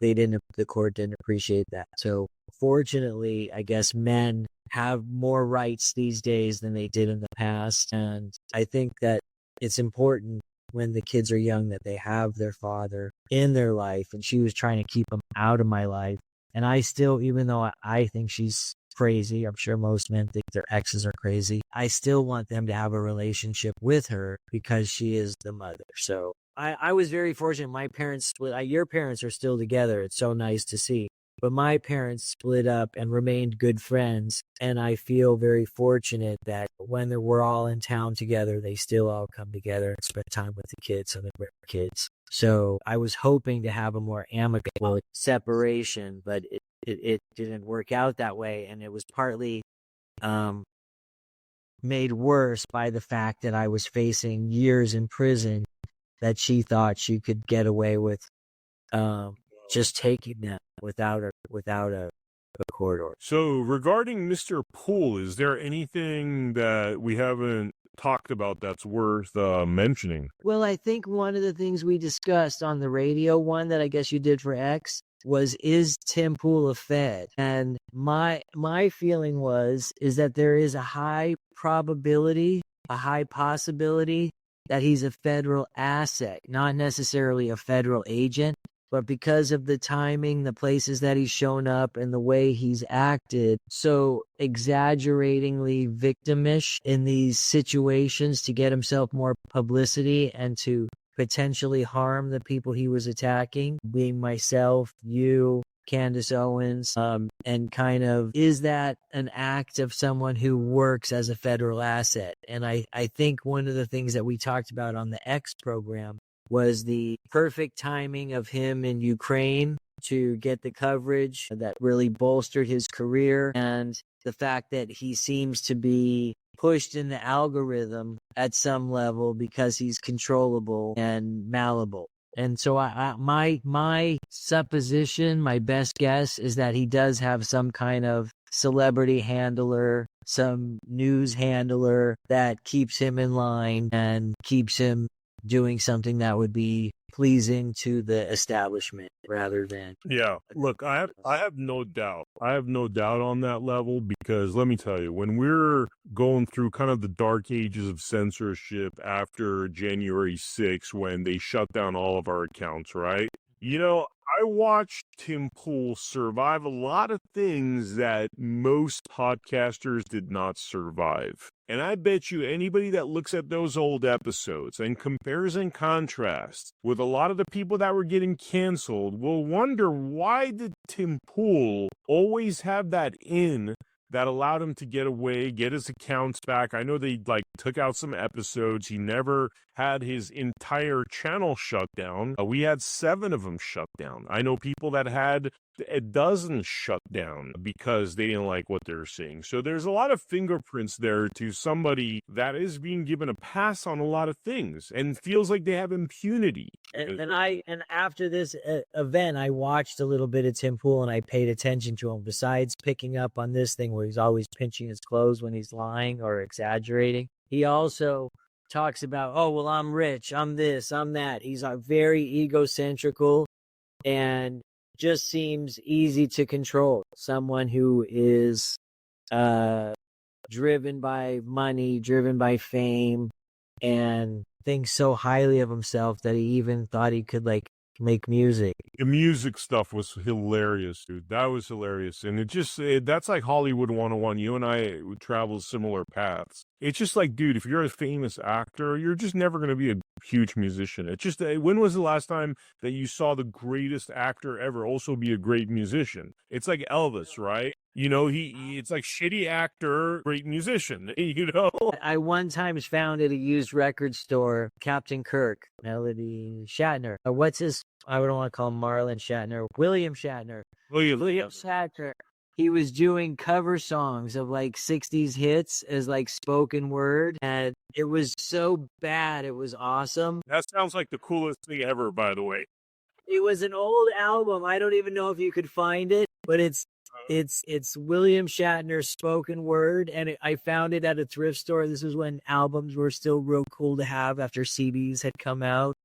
the court didn't appreciate that. So fortunately, I guess men have more rights these days than they did in the past. And I think that it's important when the kids are young that they have their father in their life. And she was trying to keep him out of my life. And I still, even though I think she's crazy, I'm sure most men think their exes are crazy, I still want them to have a relationship with her because she is the mother. So I was very fortunate. My parents split. Your parents are still together. It's so nice to see. But my parents split up and remained good friends. And I feel very fortunate that when we're all in town together, they still all come together and spend time with the kids and their kids. So I was hoping to have a more amicable separation, but it didn't work out that way. And it was partly made worse by the fact that I was facing years in prison that she thought she could get away with just taking them without a court order. So regarding Mr. Poole, is there anything that we haven't talked about that's worth mentioning? Well, I think one of the things we discussed on the radio one that I guess you did for X was, is Tim Poole a Fed? And my feeling is that there is a high probability a high possibility that he's a federal asset, not necessarily a federal agent, but because of the timing, the places that he's shown up, and the way he's acted so exaggeratingly victimish in these situations to get himself more publicity and to potentially harm the people he was attacking, being myself, you, Candace Owens, and kind of, is that an act of someone who works as a federal asset? And I think one of the things that we talked about on the X program was the perfect timing of him in Ukraine to get the coverage that really bolstered his career, and the fact that he seems to be pushed in the algorithm at some level because he's controllable and malleable. And so my supposition, my best guess is that he does have some kind of celebrity handler, some news handler that keeps him in line and keeps him doing something that would be pleasing to the establishment rather than. Yeah, look, I have no doubt. I have no doubt on that level, because let me tell you, when we're going through kind of the dark ages of censorship after January 6th, when they shut down all of our accounts, right? You know, I watched Tim Pool survive a lot of things that most podcasters did not survive. And I bet you anybody that looks at those old episodes and compares and contrasts with a lot of the people that were getting canceled will wonder, why did Tim Pool always have that in that allowed him to get away, get his accounts back? I know they took out some episodes. He never had his entire channel shut down. We had 7 of them shut down. I know people that had a dozen shut down because they didn't like what they were seeing. So there's a lot of fingerprints there to somebody that is being given a pass on a lot of things and feels like they have impunity. And after this event, I watched a little bit of Tim Pool and I paid attention to him. Besides picking up on this thing where he's always pinching his clothes when he's lying or exaggerating, he also talks about, oh, well, I'm rich, I'm this, I'm that. He's very egocentrical and just seems easy to control. Someone who is driven by money, driven by fame, and thinks so highly of himself that he even thought he could make music. The music stuff was hilarious, dude. That was hilarious. And that's like Hollywood 101. You and I would travel similar paths. It's just like, dude, if you're a famous actor, you're just never going to be a huge musician. It's just, when was the last time that you saw the greatest actor ever also be a great musician? It's like Elvis, right? You know, it's like shitty actor, great musician, you know? I one time found at a used record store, Captain Kirk, Melody Shatner. What's his, I don't want to call him Marlon Shatner, William Shatner. William Shatner. He was doing cover songs of 60s hits as spoken word, and it was so bad. It was awesome. That sounds like the coolest thing ever, by the way. It was an old album. I don't even know if you could find it, but it's William Shatner's spoken word, and I found it at a thrift store. This was when albums were still real cool to have after CDs had come out.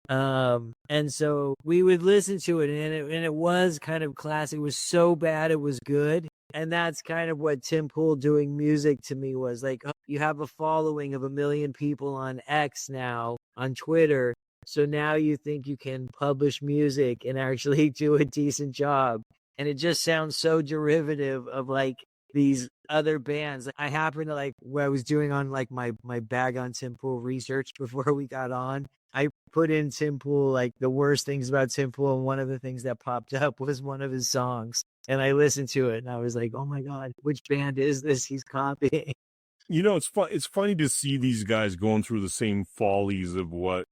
And so we would listen to it, and it was kind of classic. It was so bad it was good. And that's kind of what Tim Pool doing music to me was like. Oh, you have a following of 1 million people on X now, on Twitter. So now you think you can publish music and actually do a decent job. And it just sounds so derivative of these other bands. I happened to what I was doing on my bag on Tim Pool research before we got on. I put in Tim Pool, the worst things about Tim Pool, and one of the things that popped up was one of his songs. And I listened to it, and I was like, oh my God, which band is this he's copying? You know, it's funny to see these guys going through the same follies of what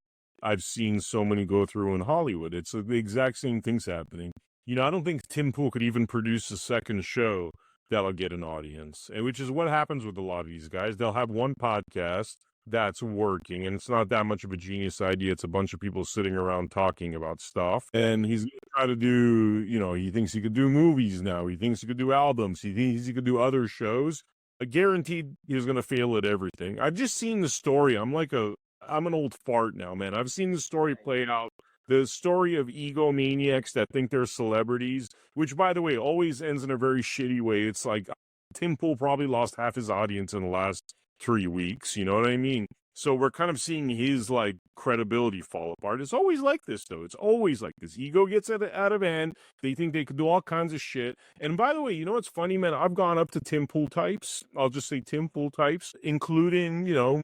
I've seen so many go through in Hollywood. It's the exact same things happening. You know, I don't think Tim Pool could even produce a second show that'll get an audience, and which is what happens with a lot of these guys. They'll have one podcast that's working, and it's not that much of a genius idea. It's a bunch of people sitting around talking about stuff, and he's going to try to do, he thinks he could do movies now. He thinks he could do albums. He thinks he could do other shows. I guaranteed he's going to fail at everything. I've just seen the story. I'm an old fart now, man. I've seen the story play out. The story of egomaniacs that think they're celebrities, which, by the way, always ends in a very shitty way. It's like Tim Pool probably lost half his audience in the last 3 weeks, you know what I mean? So we're kind of seeing his like credibility fall apart. It's always like this, though. It's always like this. Ego gets out of hand. They think they could do all kinds of shit. And by the way, you know what's funny, man? I've gone up to Tim Pool types. I'll just say Tim Pool types, including, you know,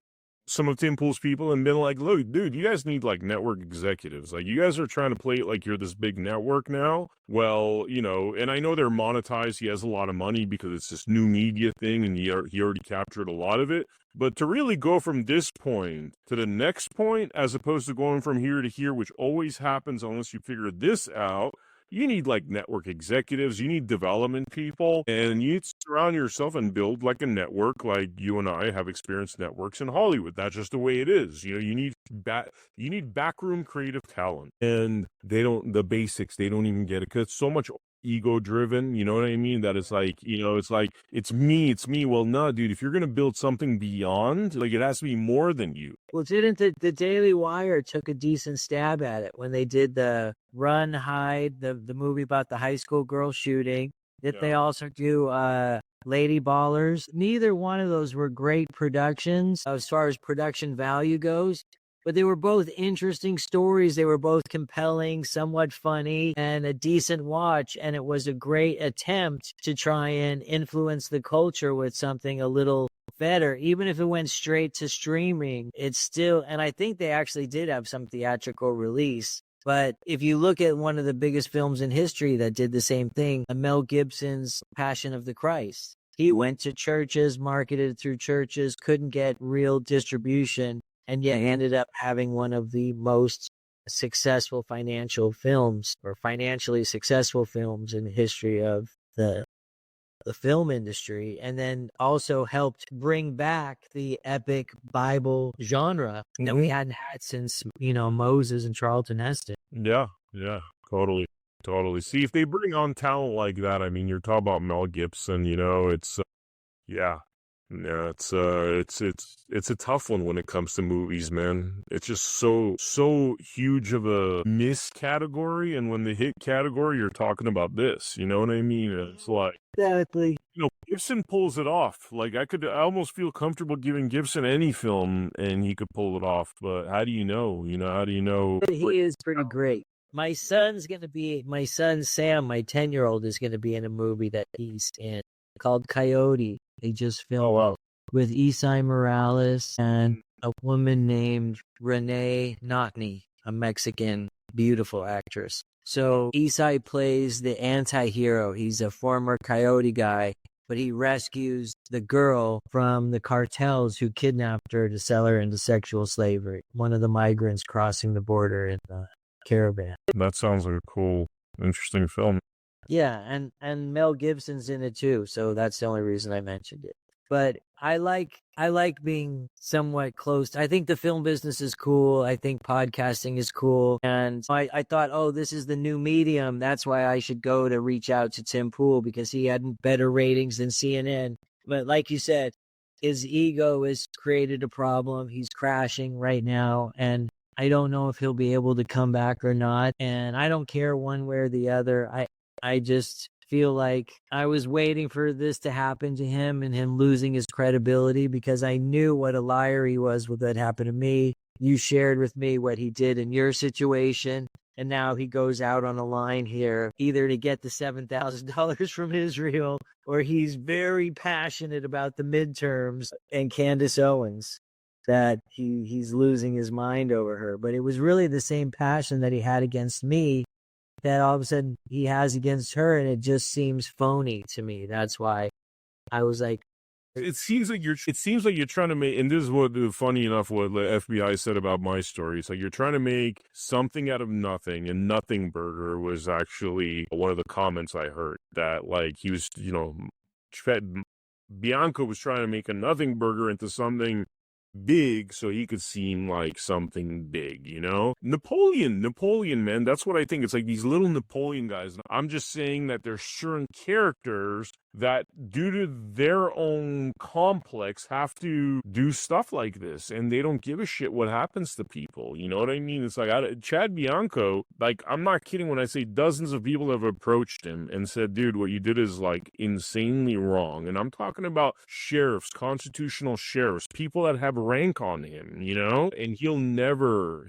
some of Tim Pool's people, and been like, look, dude, you guys need like network executives. Like, you guys are trying to play it like you're this big network now. Well, you know, and I know they're monetized. He has a lot of money because it's this new media thing, and he already captured a lot of it. But to really go from this point to the next point, as opposed to going from here to here, which always happens unless you figure this out, you need like network executives, you need development people, and you need to surround yourself and build like a network. Like you and I have experienced networks in Hollywood. That's just the way it is. You know, you need backroom creative talent, and the basics, they don't even get it because it's so much ego driven, you know what I mean? That it's like, you know, it's like, it's me. Well, no, dude, if you're going to build something beyond, like, it has to be more than you. Well, didn't the Daily Wire took a decent stab at it when they did the Run, Hide, the movie about the high school girl shooting? Did they also do Lady Ballers? Neither one of those were great productions as far as production value goes. But they were both interesting stories. They were both compelling, somewhat funny, and a decent watch. And it was a great attempt to try and influence the culture with something a little better. Even if it went straight to streaming, it's still, and I think they actually did have some theatrical release. But if you look at one of the biggest films in history that did the same thing, Mel Gibson's Passion of the Christ, he went to churches, marketed through churches, couldn't get real distribution. And yet ended up having one of the most successful financially successful films in the history of the film industry, and then also helped bring back the epic Bible genre that we hadn't had since, you know, Moses and Charlton Heston. Yeah, totally. See, if they bring on talent like that, I mean, you're talking about Mel Gibson, you know, it's, it's a tough one when it comes to movies, man. It's just so huge of a miss category, and when they hit category, you're talking about this. You know what I mean? It's like, Exactly. you know, Gibson pulls it off. Like, I almost feel comfortable giving Gibson any film, and he could pull it off. But how do you know? You know, how do you know? He is pretty great. My son Sam, my 10-year-old, is gonna be in a movie that he's in called Coyote. They just filmed with Isai Morales and a woman named Renee Notney, a Mexican beautiful actress. So Isai plays the anti-hero. He's a former coyote guy, but he rescues the girl from the cartels who kidnapped her to sell her into sexual slavery. One of the migrants crossing the border in the caravan. That sounds like a cool, interesting film. Yeah, and Mel Gibson's in it too, so that's the only reason I mentioned it. But I like being somewhat close. I think the film business is cool. I think podcasting is cool. And I thought, oh, this is the new medium. That's why I should go to reach out to Tim Pool, because he had better ratings than CNN. But like you said, his ego has created a problem. He's crashing right now. And I don't know if he'll be able to come back or not. And I don't care one way or the other. I just feel like I was waiting for this to happen to him and him losing his credibility, because I knew what a liar he was with what happened to me. You shared with me what he did in your situation, and now he goes out on a line here, either to get the $7,000 from Israel, or he's very passionate about the midterms and Candace Owens, that he's losing his mind over her. But it was really the same passion that he had against me that all of a sudden he has against her, and it just seems phony to me. That's why I was like, it seems like you're trying to make, and this is what, funny enough, what the FBI said about my story. It's like you're trying to make something out of nothing, and Nothing Burger was actually one of the comments I heard, that like he was, you know, Bianco was trying to make a Nothing Burger into something big so he could seem like something big, you know? Napoleon, man, that's what I think. It's like these little Napoleon guys. I'm just saying that there's certain characters that due to their own complex have to do stuff like this, and they don't give a shit what happens to people. You know what I mean? It's like Chad Bianco, like, I'm not kidding when I say dozens of people have approached him and said, dude, what you did is like insanely wrong. And I'm talking about sheriffs, constitutional sheriffs, people that have rank on him, you know, and he'll never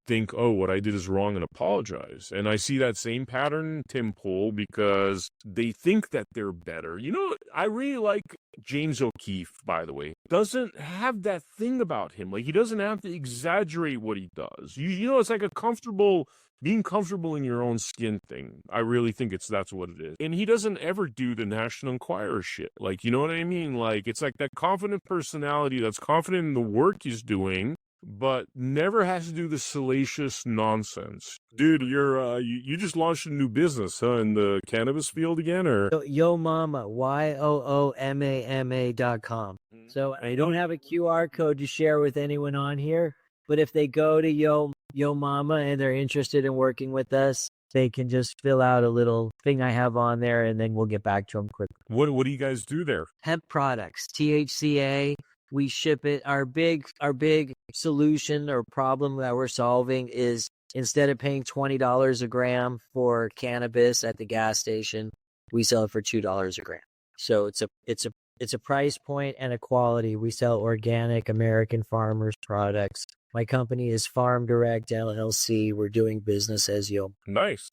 think, oh, what I did is wrong, and apologize. And I see that same pattern in Tim Pool because they think that they're better. You know, I really like James O'Keefe, by the way. Doesn't have that thing about him. Like, he doesn't have to exaggerate what he does. You know, it's like being comfortable in your own skin thing. I really think that's what it is. And he doesn't ever do the National Enquirer shit. Like, you know what I mean? Like, it's like that confident personality that's confident in the work he's doing, but never has to do the salacious nonsense. Dude, you just launched a new business, huh, in the cannabis field again, or? Yo Mama, YOOMAMA.com. So I don't have a QR code to share with anyone on here, but if they go to Yo Mama and they're interested in working with us, they can just fill out a little thing I have on there, and then we'll get back to them quickly. What do you guys do there? Hemp products, THCA. We ship it. Our big solution or problem that we're solving is, instead of paying $20 a gram for cannabis at the gas station, we sell it for $2 a gram. So it's a price point and a quality. We sell organic American farmers products. My company is Farm Direct LLC. We're doing business as Yo. Nice.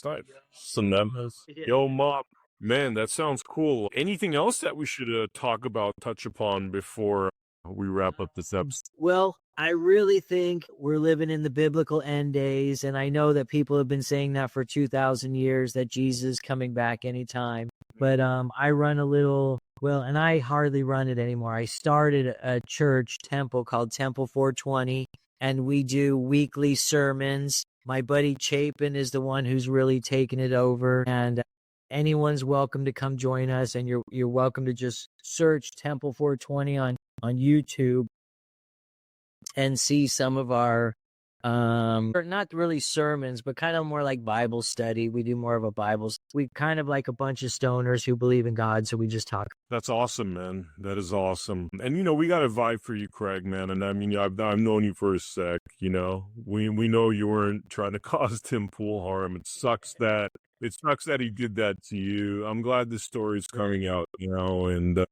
Synonymous. Yo Mom. Man, that sounds cool. Anything else that we should touch upon before we wrap up this episode? Well, I really think we're living in the biblical end days, and I know that people have been saying that for 2,000 years, that Jesus is coming back anytime. But I run and I hardly run it anymore. I started a church temple called Temple 420, and we do weekly sermons. My buddy Chapin is the one who's really taken it over, and anyone's welcome to come join us, and you're welcome to just search Temple 420 on YouTube and see some of our not really sermons, but kind of more like Bible study. We do more of a we kind of like a bunch of stoners who believe in God, so we just talk. That's awesome, man. That is awesome. And you know, we got a vibe for you, Craig, man. And I mean, I've known you for a sec. You know, we know you weren't trying to cause Tim Pool harm. It sucks that he did that to you. I'm glad this story's coming out, you know, and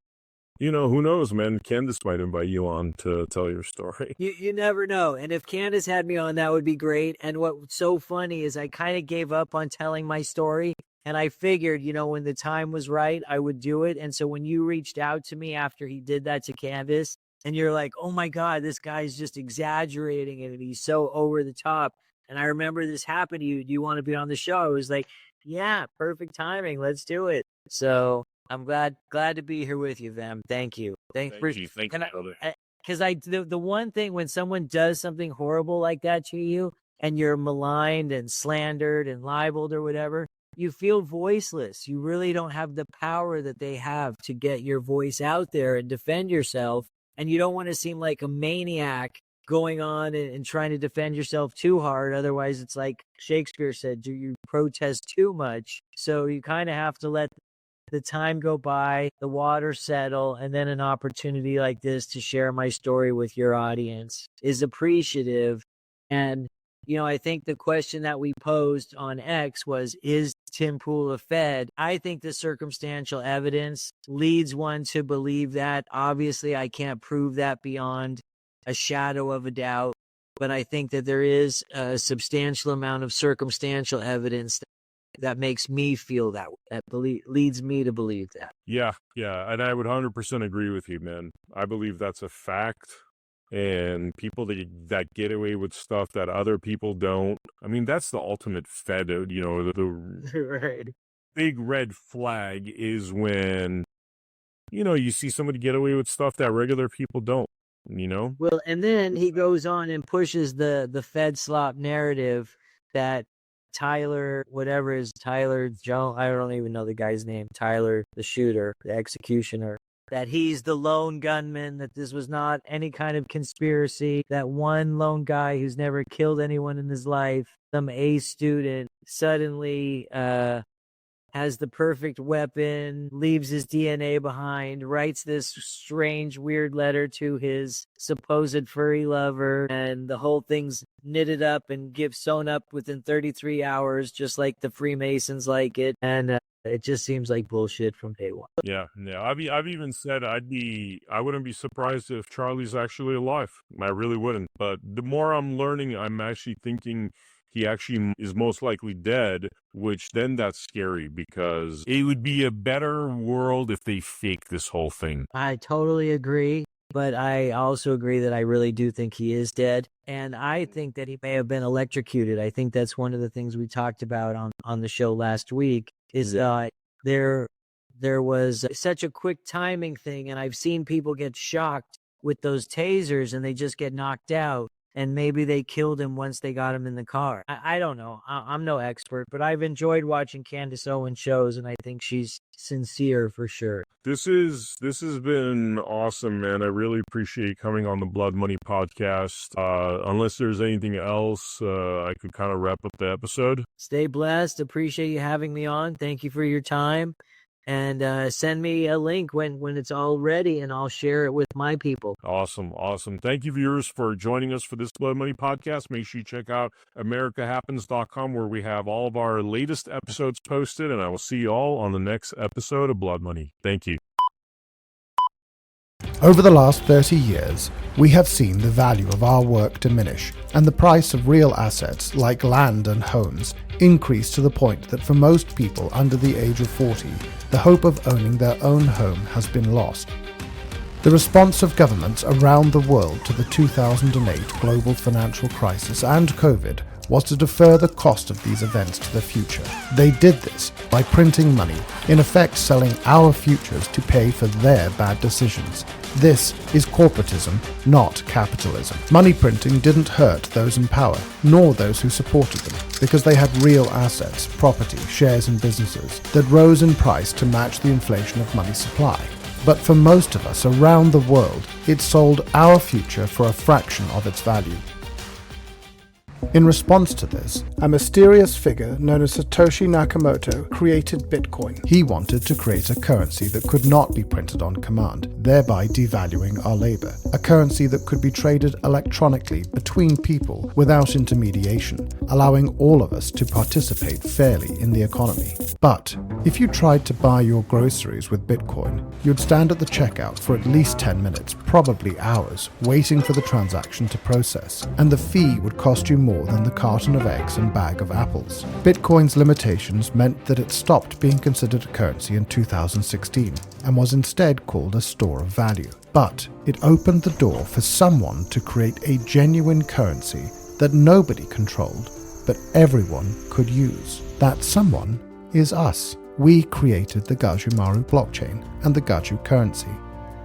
you know, who knows, man? Candace might invite you on to tell your story. You never know. And if Candace had me on, that would be great. And what's so funny is I kind of gave up on telling my story. And I figured, you know, when the time was right, I would do it. And so when you reached out to me after he did that to Candace, and you're like, oh my God, this guy's just exaggerating it, and he's so over the top. And I remember this happened to you. Do you want to be on the show? I was like, yeah, perfect timing. Let's do it. So I'm glad to be here with you, Vem. Thank you. Thank you, brother. Because the one thing, when someone does something horrible like that to you, and you're maligned and slandered and libeled or whatever, you feel voiceless. You really don't have the power that they have to get your voice out there and defend yourself. And you don't want to seem like a maniac going on and trying to defend yourself too hard. Otherwise, it's like Shakespeare said, do you protest too much? So you kind of have to let the time go by, the water settle, and then an opportunity like this to share my story with your audience is appreciative. And, you know, I think the question that we posed on X was, is Tim Pool a Fed? I think the circumstantial evidence leads one to believe that. Obviously, I can't prove that beyond a shadow of a doubt, but I think that there is a substantial amount of circumstantial evidence that makes me feel that leads me to believe that. Yeah, and I would 100% agree with you, man. I believe that's a fact. And people that get away with stuff that other people don't. I mean, that's the ultimate Fed. You know, the right. Big red flag is when, you know, you see somebody get away with stuff that regular people don't. You know. Well, and then he goes on and pushes the Fed slop narrative that Tyler Jones, I don't even know the guy's name, Tyler, the shooter, the executioner, that he's the lone gunman, that this was not any kind of conspiracy, that one lone guy who's never killed anyone in his life, some A student, suddenly has the perfect weapon, leaves his DNA behind, writes this strange, weird letter to his supposed furry lover, and the whole thing's knitted up and sewn up within 33 hours, just like the Freemasons like it. And it just seems like bullshit from day one. Yeah. I've even said I wouldn't be surprised if Charlie's actually alive. I really wouldn't. But the more I'm learning, I'm actually thinking he actually is most likely dead, which then that's scary because it would be a better world if they fake this whole thing. I totally agree. But I also agree that I really do think he is dead. And I think that he may have been electrocuted. I think that's one of the things we talked about on the show last week is there was such a quick timing thing. And I've seen people get shocked with those tasers and they just get knocked out. And maybe they killed him once they got him in the car. I don't know. I'm no expert, but I've enjoyed watching Candace Owens shows, and I think she's sincere for sure. This has been awesome, man. I really appreciate coming on the Blood Money podcast. Unless there's anything else, I could kind of wrap up the episode. Stay blessed. Appreciate you having me on. Thank you for your time. And send me a link when it's all ready, and I'll share it with my people. Awesome. Thank you, viewers, for joining us for this Blood Money podcast. Make sure you check out AmericaHappens.com, where we have all of our latest episodes posted, and I will see you all on the next episode of Blood Money. Thank you. Over the last 30 years, we have seen the value of our work diminish and the price of real assets like land and homes increase to the point that for most people under the age of 40, the hope of owning their own home has been lost. The response of governments around the world to the 2008 global financial crisis and COVID was to defer the cost of these events to the future. They did this by printing money, in effect selling our futures to pay for their bad decisions. This is corporatism, not capitalism. Money printing didn't hurt those in power, nor those who supported them, because they had real assets, property, shares and businesses that rose in price to match the inflation of money supply. But for most of us around the world, it sold our future for a fraction of its value. In response to this, a mysterious figure known as Satoshi Nakamoto created Bitcoin. He wanted to create a currency that could not be printed on command, thereby devaluing our labor. A currency that could be traded electronically between people without intermediation, allowing all of us to participate fairly in the economy. But if you tried to buy your groceries with Bitcoin, you'd stand at the checkout for at least 10 minutes, probably hours, waiting for the transaction to process, and the fee would cost you more than the carton of eggs and bag of apples. Bitcoin's limitations meant that it stopped being considered a currency in 2016 and was instead called a store of value. But it opened the door for someone to create a genuine currency that nobody controlled, but everyone could use. That someone is us. We created the Gajumaru blockchain and the Gaju currency.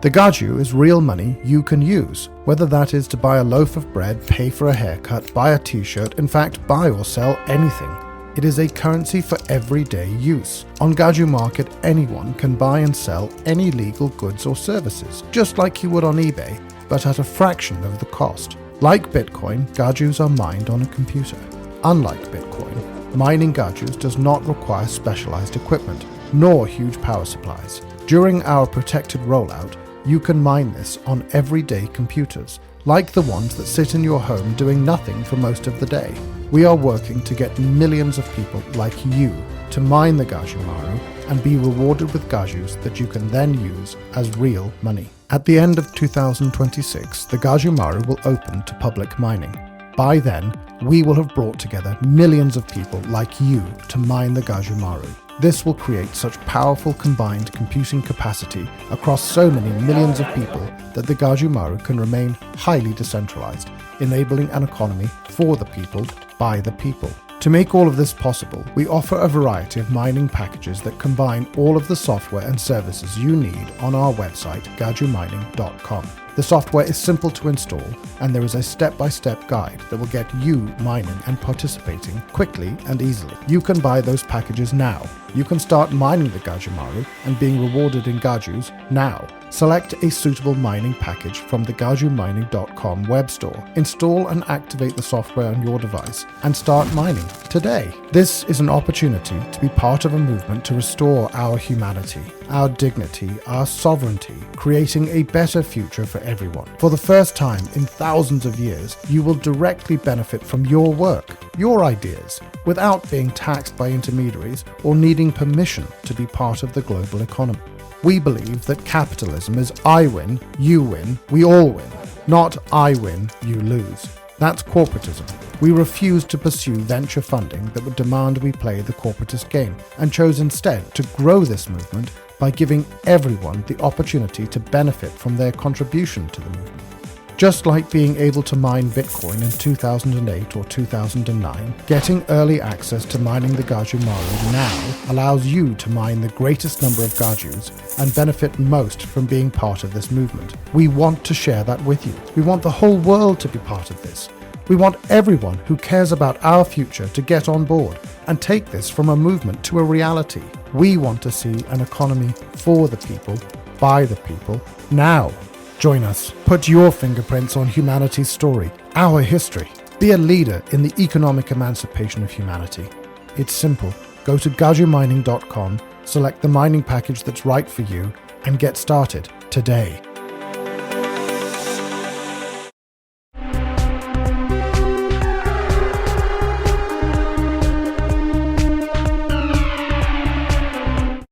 The Gaju is real money you can use, whether that is to buy a loaf of bread, pay for a haircut, buy a t-shirt, in fact buy or sell anything. It is a currency for everyday use. On Gaju Market, anyone can buy and sell any legal goods or services, just like you would on eBay, but at a fraction of the cost. Like Bitcoin, Gajus are mined on a computer. Unlike Bitcoin, mining Gajus does not require specialized equipment, nor huge power supplies. During our protected rollout, you can mine this on everyday computers, like the ones that sit in your home doing nothing for most of the day. We are working to get millions of people like you to mine the Gajumaru and be rewarded with Gajus that you can then use as real money. At the end of 2026, the Gajumaru will open to public mining. By then, we will have brought together millions of people like you to mine the Gajumaru. This will create such powerful combined computing capacity across so many millions of people that the Gajumaru can remain highly decentralized, enabling an economy for the people, by the people. To make all of this possible, we offer a variety of mining packages that combine all of the software and services you need on our website, gajumining.com. The software is simple to install, and there is a step-by-step guide that will get you mining and participating quickly and easily. You can buy those packages now. You can start mining the Gajumaru and being rewarded in Gajus now. Select a suitable mining package from the gajumining.com web store. Install and activate the software on your device and start mining today. This is an opportunity to be part of a movement to restore our humanity, our dignity, our sovereignty, creating a better future for everyone. For the first time in thousands of years, you will directly benefit from your work, your ideas, without being taxed by intermediaries or needing permission to be part of the global economy. We believe that capitalism is I win, you win, we all win, not I win, you lose. That's corporatism. We refuse to pursue venture funding that would demand we play the corporatist game, and chose instead to grow this movement by giving everyone the opportunity to benefit from their contribution to the movement. Just like being able to mine Bitcoin in 2008 or 2009, getting early access to mining the Gajumaru now allows you to mine the greatest number of Gajus and benefit most from being part of this movement. We want to share that with you. We want the whole world to be part of this. We want everyone who cares about our future to get on board and take this from a movement to a reality. We want to see an economy for the people, by the people, now. Join us. Put your fingerprints on humanity's story, our history. Be a leader in the economic emancipation of humanity. It's simple. Go to gajumining.com, select the mining package that's right for you, and get started today.